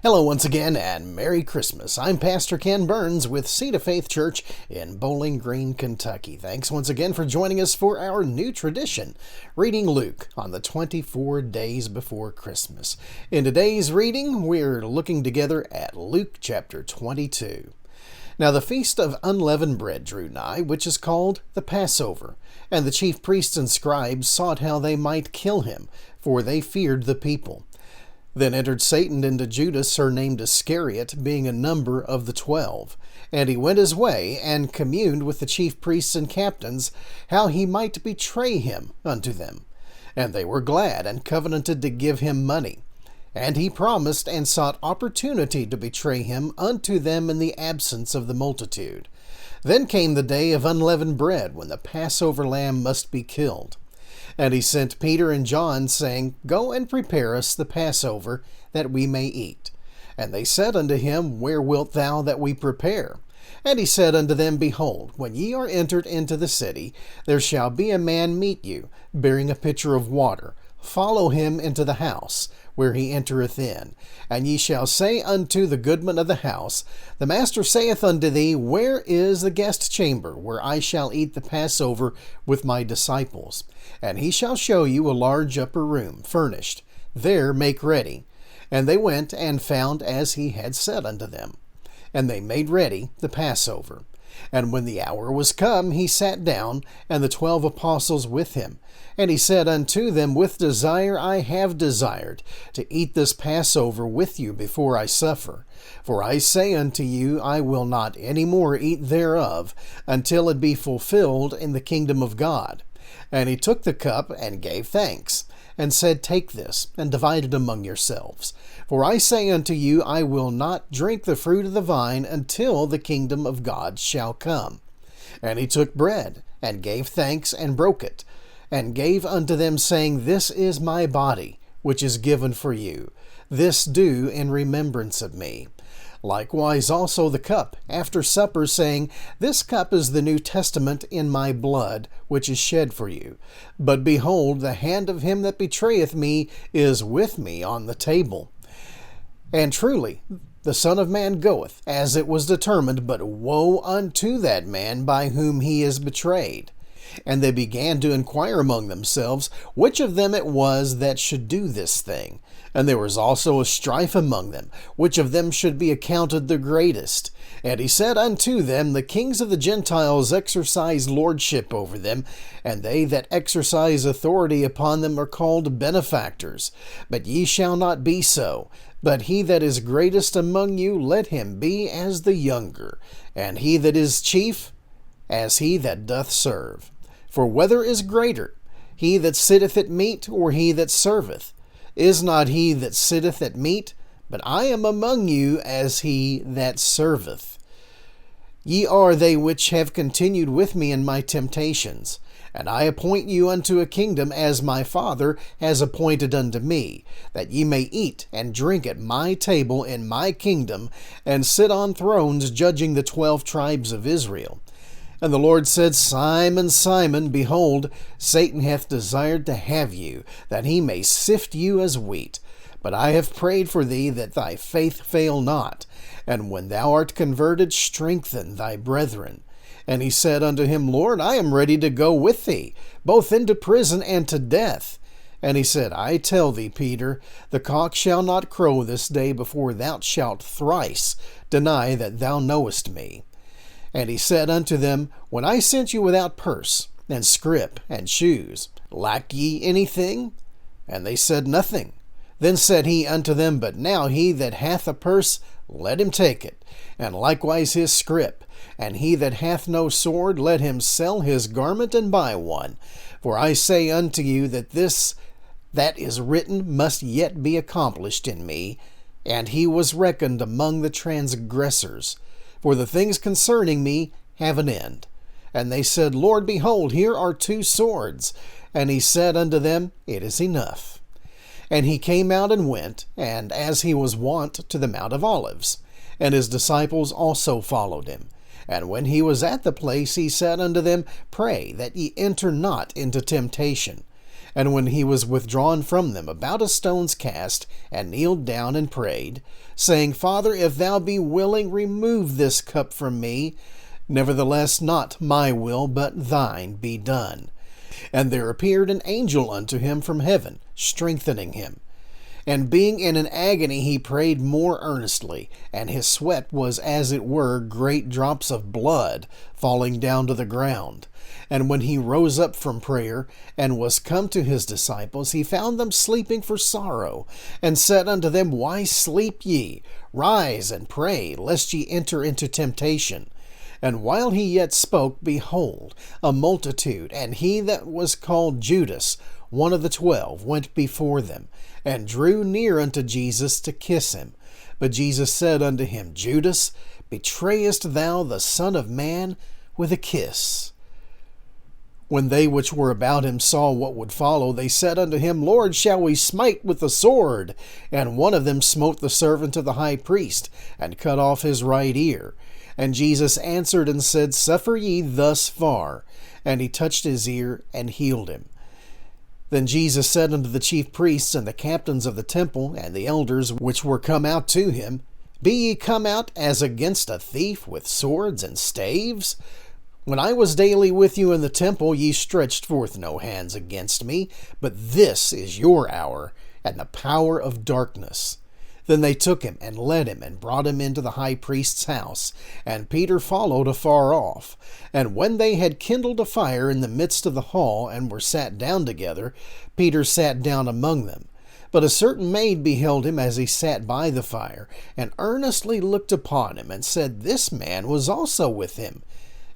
Hello once again, and Merry Christmas. I'm Pastor Ken Burns with Seed of Faith Church in Bowling Green, Kentucky. Thanks once again for joining us for our new tradition, reading Luke on the 24 days before Christmas. In today's reading, we're looking together at Luke chapter 22. Now the feast of unleavened bread drew nigh, which is called the Passover, and the chief priests and scribes sought how they might kill him, for they feared the people. Then entered Satan into Judas, surnamed Iscariot, being a number of the 12. And he went his way, and communed with the chief priests and captains, how he might betray him unto them. And they were glad, and covenanted to give him money. And he promised, and sought opportunity to betray him unto them in the absence of the multitude. Then came the day of unleavened bread, when the Passover lamb must be killed. And he sent Peter and John, saying, Go and prepare us the Passover, that we may eat. And they said unto him, Where wilt thou that we prepare? And he said unto them, Behold, when ye are entered into the city, there shall be a man meet you, bearing a pitcher of water. Follow him into the house, where he entereth in. And ye shall say unto the goodman of the house, The master saith unto thee, Where is the guest chamber, where I shall eat the Passover with my disciples? And he shall show you a large upper room, furnished. There make ready. And they went and found as he had said unto them. And they made ready the Passover. And when the hour was come, he sat down, and the 12 apostles with him. And he said unto them, With desire I have desired to eat this Passover with you before I suffer. For I say unto you, I will not any more eat thereof, until it be fulfilled in the kingdom of God. And he took the cup, and gave thanks, and said, Take this, and divide it among yourselves. For I say unto you, I will not drink the fruit of the vine until the kingdom of God shall come. And he took bread, and gave thanks, and broke it, and gave unto them, saying, This is my body, which is given for you. This do in remembrance of me. Likewise also the cup after supper, saying, This cup is the New Testament in my blood, which is shed for you. But behold, the hand of him that betrayeth me is with me on the table. And truly, the Son of Man goeth, as it was determined, but woe unto that man by whom he is betrayed. And they began to inquire among themselves, which of them it was that should do this thing. And there was also a strife among them, which of them should be accounted the greatest. And he said unto them, The kings of the Gentiles exercise lordship over them, and they that exercise authority upon them are called benefactors. But ye shall not be so. But he that is greatest among you, let him be as the younger, and he that is chief, as he that doth serve. For whether is greater, he that sitteth at meat, or he that serveth? Is not he that sitteth at meat? But I am among you as he that serveth. Ye are they which have continued with me in my temptations. And I appoint you unto a kingdom, as my Father has appointed unto me, that ye may eat and drink at my table in my kingdom, and sit on thrones judging the 12 tribes of Israel. And the Lord said, Simon, Simon, behold, Satan hath desired to have you, that he may sift you as wheat. But I have prayed for thee, that thy faith fail not. And when thou art converted, strengthen thy brethren. And he said unto him, Lord, I am ready to go with thee, both into prison and to death. And he said, I tell thee, Peter, the cock shall not crow this day before thou shalt thrice deny that thou knowest me. And he said unto them, When I sent you without purse, and scrip, and shoes, lack ye anything? And they said, Nothing. Then said he unto them, But now he that hath a purse, let him take it, and likewise his scrip. And he that hath no sword, let him sell his garment and buy one. For I say unto you that this that is written must yet be accomplished in me. And he was reckoned among the transgressors. For the things concerning me have an end. And they said, Lord, behold, here are 2 swords. And he said unto them, It is enough. And he came out and went, and as he was wont, to the Mount of Olives. And his disciples also followed him. And when he was at the place, he said unto them, Pray that ye enter not into temptation. And when he was withdrawn from them about a stone's cast, and kneeled down and prayed, saying, Father, if thou be willing, remove this cup from me. Nevertheless, not my will, but thine be done. And there appeared an angel unto him from heaven, strengthening him. And being in an agony, he prayed more earnestly, and his sweat was as it were great drops of blood falling down to the ground. And when he rose up from prayer, and was come to his disciples, he found them sleeping for sorrow, and said unto them, Why sleep ye? Rise and pray, lest ye enter into temptation. And while he yet spoke, behold, a multitude, and he that was called Judas, one of the 12, went before them, and drew near unto Jesus to kiss him. But Jesus said unto him, Judas, betrayest thou the Son of Man with a kiss? When they which were about him saw what would follow, they said unto him, Lord, shall we smite with the sword? And one of them smote the servant of the high priest, and cut off his right ear. And Jesus answered and said, Suffer ye thus far. And he touched his ear, and healed him. Then Jesus said unto the chief priests and the captains of the temple and the elders which were come out to him, Be ye come out as against a thief with swords and staves? When I was daily with you in the temple, ye stretched forth no hands against me, but this is your hour and the power of darkness. Then they took him and led him and brought him into the high priest's house, and Peter followed afar off. And when they had kindled a fire in the midst of the hall, and were sat down together, Peter sat down among them. But a certain maid beheld him as he sat by the fire, and earnestly looked upon him, and said, This man was also with him.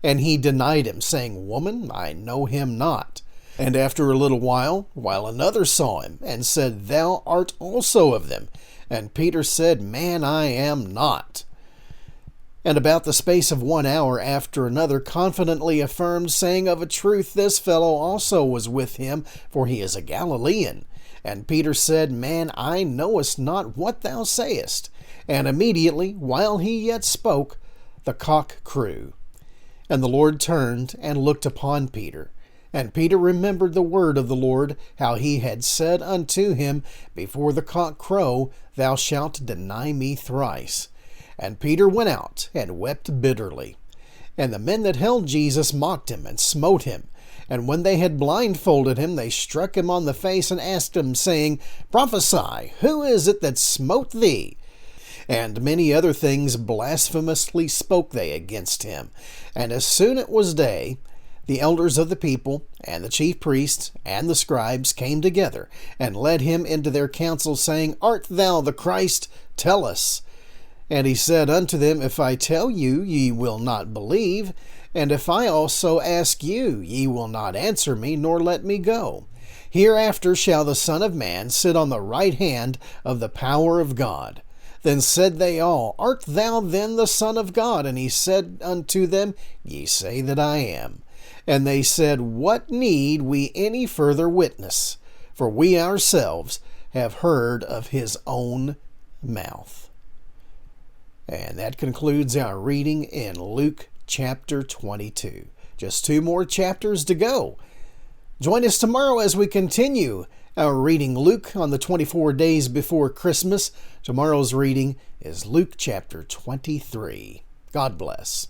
And he denied him, saying, Woman, I know him not. And after a little while another saw him, and said, Thou art also of them. And Peter said, Man, I am not. And about the space of 1 hour after another confidently affirmed, saying, Of a truth this fellow also was with him, for he is a Galilean. And Peter said, Man, I knowest not what thou sayest. And immediately, while he yet spoke, the cock crew. And the Lord turned and looked upon Peter. And Peter remembered the word of the Lord, how he had said unto him, Before the cock crow, thou shalt deny me thrice. And Peter went out and wept bitterly. And the men that held Jesus mocked him and smote him. And when they had blindfolded him, they struck him on the face and asked him, saying, Prophesy, who is it that smote thee? And many other things blasphemously spoke they against him. And as soon it was day, the elders of the people, and the chief priests, and the scribes came together, and led him into their council, saying, Art thou the Christ? Tell us. And he said unto them, If I tell you, ye will not believe, and if I also ask you, ye will not answer me, nor let me go. Hereafter shall the Son of Man sit on the right hand of the power of God. Then said they all, Art thou then the Son of God? And he said unto them, Ye say that I am. And they said, What need we any further witness? For we ourselves have heard of his own mouth. And that concludes our reading in Luke chapter 22. Just 2 more chapters to go. Join us tomorrow as we continue our reading Luke on the 24 days before Christmas. Tomorrow's reading is Luke chapter 23. God bless.